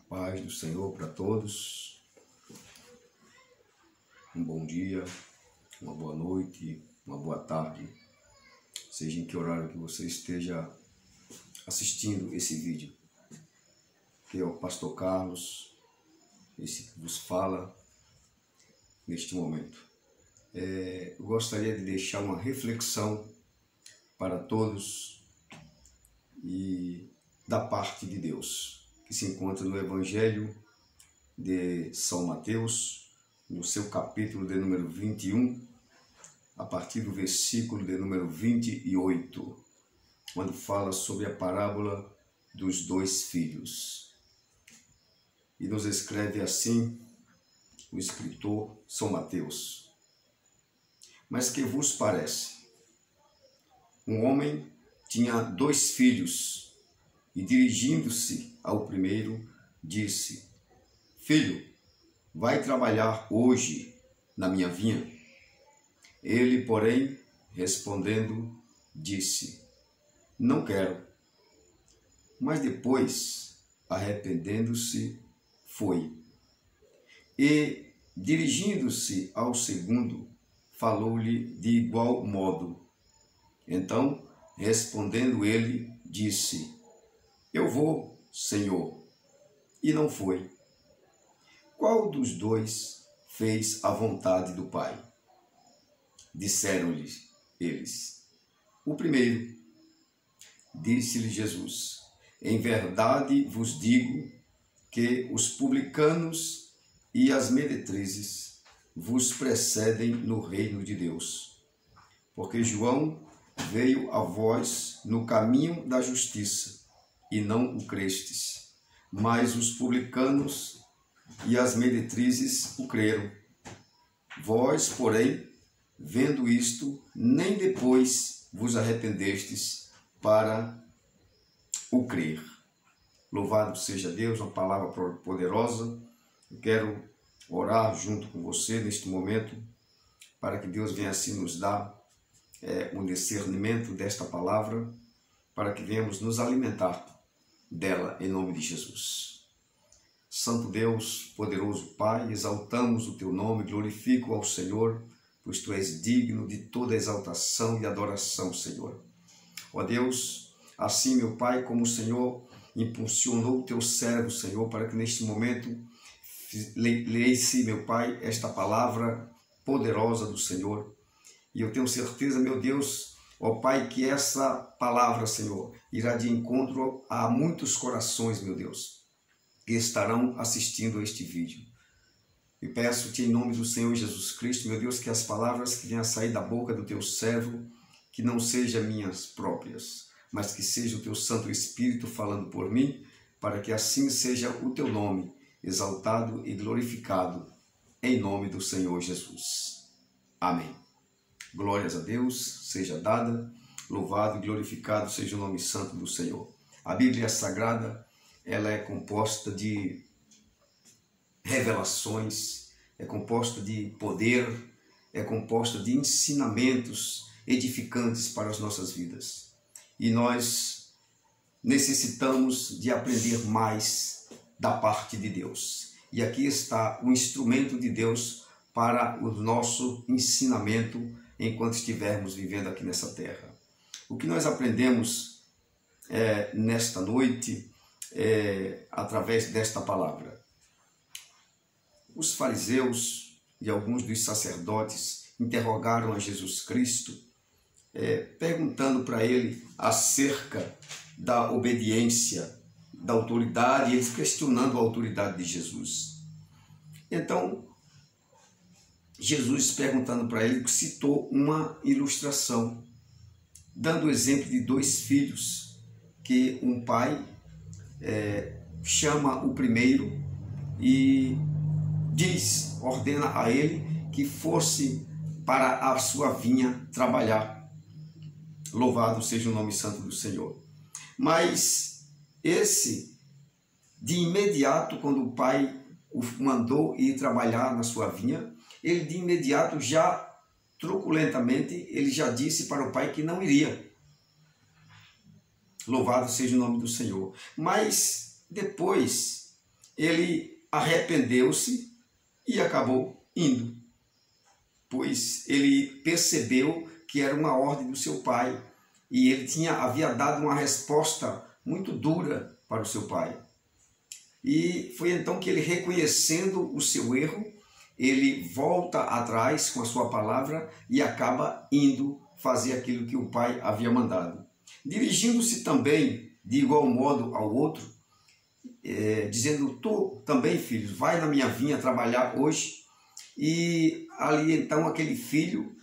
Paz do Senhor para todos. Um bom dia, uma boa noite, uma boa tarde, seja em que horário que você esteja assistindo esse vídeo. Que é o Pastor Carlos, esse que vos fala neste momento. Eu gostaria de deixar uma reflexão para todos e da parte de Deus, que se encontra no Evangelho de São Mateus, no seu capítulo de número 21, a partir do versículo de número 28, quando fala sobre a parábola dos dois filhos. E nos escreve assim o escritor São Mateus: Mas que vos parece? Um homem tinha dois filhos, e dirigindo-se ao primeiro, disse: Filho, vai trabalhar hoje na minha vinha. Ele, porém, respondendo, disse: Não quero. Mas depois, arrependendo-se, foi. E, dirigindo-se ao segundo, falou-lhe de igual modo. Então, respondendo ele, disse: Eu vou, Senhor. E não foi. Qual dos dois fez a vontade do Pai? Disseram-lhe eles: O primeiro. Disse-lhe Jesus: Em verdade vos digo que os publicanos e as meretrizes vos precedem no reino de Deus. Porque João veio a vós no caminho da justiça, e não o crestes, mas os publicanos e as meretrizes o creram. Vós, porém, vendo isto, nem depois vos arrependestes para o crer. Louvado seja Deus, uma palavra poderosa. Eu quero orar junto com você neste momento, para que Deus venha assim nos dar um discernimento desta palavra, para que venhamos nos alimentar dela em nome de Jesus. Santo Deus, poderoso Pai, exaltamos o Teu nome, glorifico ao Senhor, pois Tu és digno de toda exaltação e adoração, Senhor. Ó Deus, assim, meu Pai, como o Senhor impulsionou o Teu servo, Senhor, para que neste momento leia-se, meu Pai, esta palavra poderosa do Senhor. E eu tenho certeza, meu Deus, ó Pai, que essa palavra, Senhor, irá de encontro a muitos corações, meu Deus, que estarão assistindo a este vídeo. E peço-te em nome do Senhor Jesus Cristo, meu Deus, que as palavras que venham a sair da boca do Teu servo, que não sejam minhas próprias, mas que seja o Teu Santo Espírito falando por mim, para que assim seja o Teu nome exaltado e glorificado, em nome do Senhor Jesus. Amém. Glórias a Deus, seja dada, louvado e glorificado seja o nome santo do Senhor. A Bíblia Sagrada, ela é composta de revelações, é composta de poder, é composta de ensinamentos edificantes para as nossas vidas. E nós necessitamos de aprender mais da parte de Deus. E aqui está o instrumento de Deus para o nosso ensinamento enquanto estivermos vivendo aqui nessa terra. O que nós aprendemos nesta noite através desta palavra. Os fariseus e alguns dos sacerdotes interrogaram a Jesus Cristo, perguntando para ele acerca da obediência, da autoridade, e eles questionando a autoridade de Jesus. Então, Jesus, perguntando para ele, citou uma ilustração, dando o exemplo de dois filhos, que um pai chama o primeiro e ordena a ele que fosse para a sua vinha trabalhar. Louvado seja o nome santo do Senhor. Mas esse, de imediato, quando o pai o mandou ir trabalhar na sua vinha, ele de imediato, já truculentamente, ele já disse para o pai que não iria. Louvado seja o nome do Senhor. Mas depois ele arrependeu-se e acabou indo, pois ele percebeu que era uma ordem do seu pai e ele havia dado uma resposta muito dura para o seu pai. E foi então que ele, reconhecendo o seu erro, ele volta atrás com a sua palavra e acaba indo fazer aquilo que o pai havia mandado. Dirigindo-se também de igual modo ao outro, dizendo: tu também, filho, vai na minha vinha trabalhar hoje. E ali então aquele filho,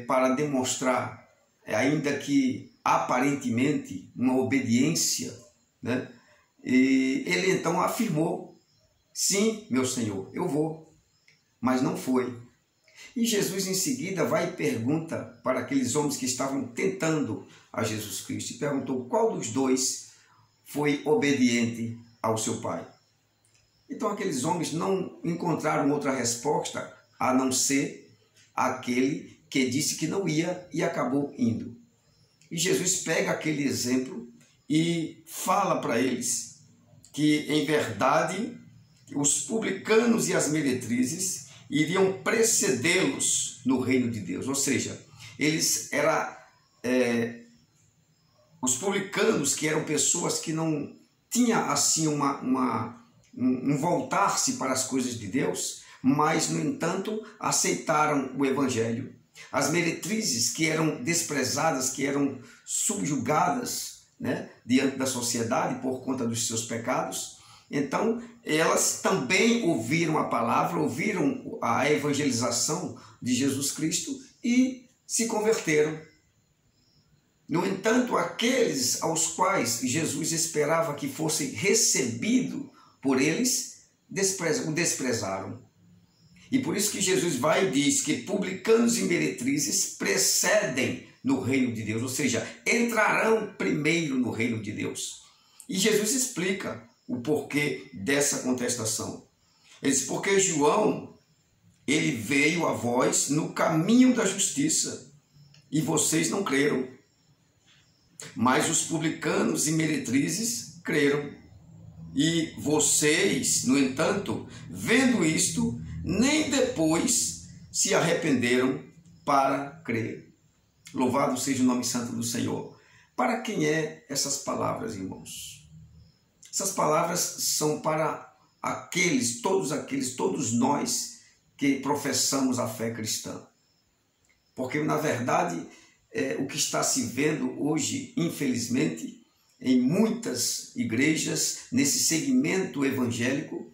para demonstrar, ainda que aparentemente, uma obediência, né? E ele então afirmou: sim, meu senhor, eu vou. Mas não foi. E Jesus em seguida vai e pergunta para aqueles homens que estavam tentando a Jesus Cristo, e perguntou qual dos dois foi obediente ao seu pai. Então aqueles homens não encontraram outra resposta a não ser aquele que disse que não ia e acabou indo. E Jesus pega aquele exemplo e fala para eles que, em verdade, os publicanos e as meretrizes iriam precedê-los no reino de Deus. Ou seja, os publicanos, que eram pessoas que não tinham assim um voltar-se para as coisas de Deus, mas, no entanto, aceitaram o Evangelho. As meretrizes, que eram desprezadas, que eram subjugadas, né, diante da sociedade por conta dos seus pecados, então elas também ouviram a palavra, ouviram a evangelização de Jesus Cristo e se converteram. No entanto, aqueles aos quais Jesus esperava que fosse recebido por eles, o desprezaram. E por isso que Jesus vai e diz que publicanos e meretrizes precedem no reino de Deus, ou seja, entrarão primeiro no reino de Deus. E Jesus explica o porquê dessa contestação. Ele diz: porque João, ele veio a vós no caminho da justiça e vocês não creram, mas os publicanos e meretrizes creram. E vocês, no entanto, vendo isto, nem depois se arrependeram para crer. Louvado seja o nome santo do Senhor. Para quem é essas palavras, irmãos? Essas palavras são para todos nós que professamos a fé cristã. Porque, na verdade, o que está se vendo hoje, infelizmente, em muitas igrejas, nesse segmento evangélico,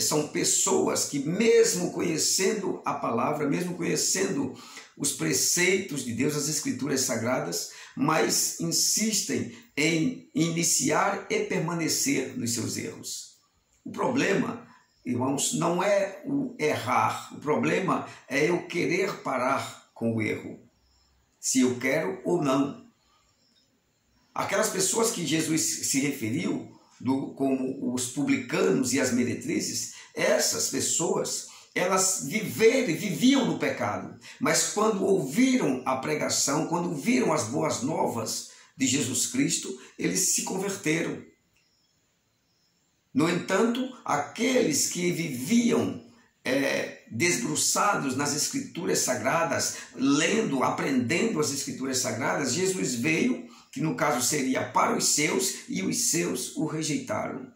são pessoas que, mesmo conhecendo a palavra, mesmo conhecendo os preceitos de Deus, as Escrituras Sagradas, mas insistem em iniciar e permanecer nos seus erros. O problema, irmãos, não é o errar, o problema é eu querer parar com o erro, se eu quero ou não. Aquelas pessoas que Jesus se referiu, como os publicanos e as meretrizes, essas pessoas, elas viviam no pecado, mas quando ouviram a pregação, quando viram as boas novas de Jesus Cristo, eles se converteram. No entanto, aqueles que viviam desbruçados nas Escrituras Sagradas, lendo, aprendendo as Escrituras Sagradas, Jesus veio, que no caso seria para os seus, e os seus o rejeitaram.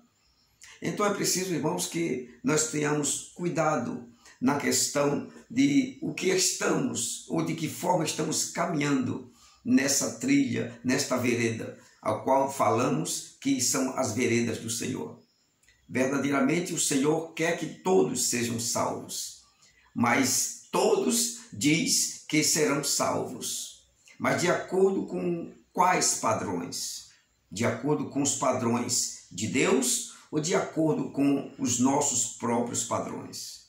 Então é preciso, irmãos, que nós tenhamos cuidado na questão de o que estamos, ou de que forma estamos caminhando nessa trilha, nesta vereda, a qual falamos que são as veredas do Senhor. Verdadeiramente o Senhor quer que todos sejam salvos, mas todos diz que serão salvos. Mas de acordo com quais padrões? De acordo com os padrões de Deus ou de acordo com os nossos próprios padrões?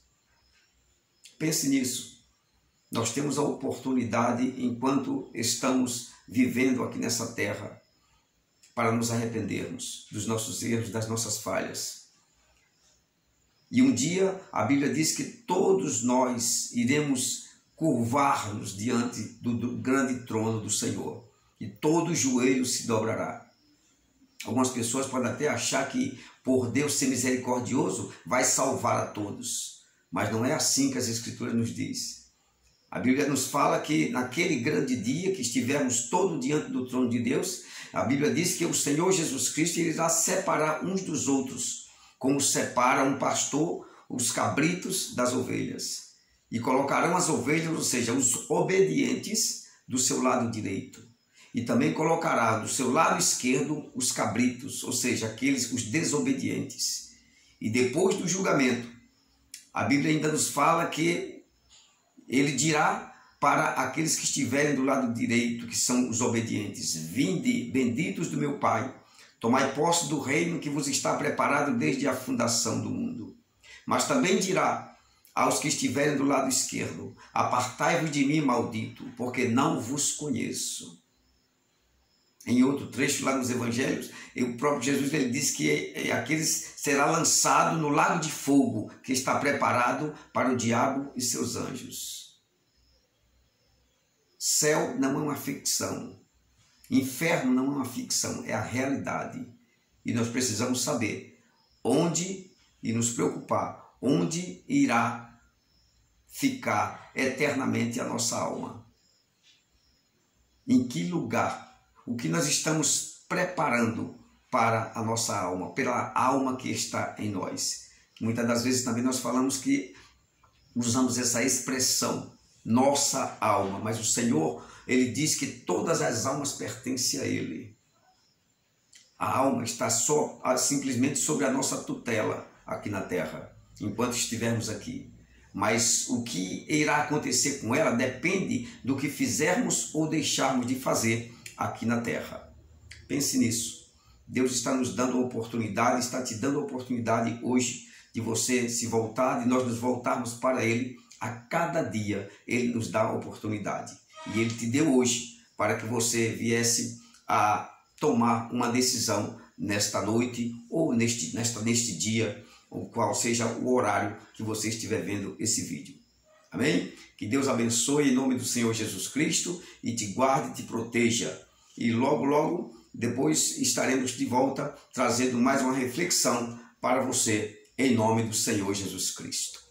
Pense nisso. Nós temos a oportunidade, enquanto estamos vivendo aqui nessa terra, para nos arrependermos dos nossos erros, das nossas falhas. E um dia a Bíblia diz que todos nós iremos curvar-nos diante do grande trono do Senhor. E todo joelho se dobrará. Algumas pessoas podem até achar que por Deus ser misericordioso, vai salvar a todos. Mas não é assim que as Escrituras nos diz. A Bíblia nos fala que naquele grande dia que estivermos todos diante do trono de Deus, a Bíblia diz que o Senhor Jesus Cristo irá separar uns dos outros, como separa um pastor os cabritos das ovelhas. E colocarão as ovelhas, ou seja, os obedientes, do seu lado direito. E também colocará do seu lado esquerdo os cabritos, ou seja, os desobedientes. E depois do julgamento, a Bíblia ainda nos fala que ele dirá para aqueles que estiverem do lado direito, que são os obedientes: vinde, benditos do meu Pai, tomai posse do reino que vos está preparado desde a fundação do mundo. Mas também dirá aos que estiverem do lado esquerdo: apartai-vos de mim, maldito, porque não vos conheço. Em outro trecho lá nos Evangelhos, o próprio Jesus ele diz que aqueles será lançado no lago de fogo que está preparado para o diabo e seus anjos. Céu não é uma ficção. Inferno não é uma ficção, é a realidade. E nós precisamos saber onde e nos preocupar, onde irá ficar eternamente a nossa alma. Em que lugar? O que nós estamos preparando para a nossa alma, pela alma que está em nós. Muitas das vezes também nós falamos que usamos essa expressão, nossa alma, mas o Senhor, ele diz que todas as almas pertencem a Ele. A alma está simplesmente sobre a nossa tutela aqui na terra, enquanto estivermos aqui. Mas o que irá acontecer com ela depende do que fizermos ou deixarmos de fazer aqui na terra. Pense nisso. Deus está nos dando a oportunidade, está te dando a oportunidade hoje de você se voltar, de nós nos voltarmos para Ele. A cada dia Ele nos dá a oportunidade. E Ele te deu hoje para que você viesse a tomar uma decisão nesta noite ou neste dia, o qual seja o horário que você estiver vendo esse vídeo. Amém? Que Deus abençoe em nome do Senhor Jesus Cristo e te guarde e te proteja. E logo, logo, depois estaremos de volta trazendo mais uma reflexão para você em nome do Senhor Jesus Cristo.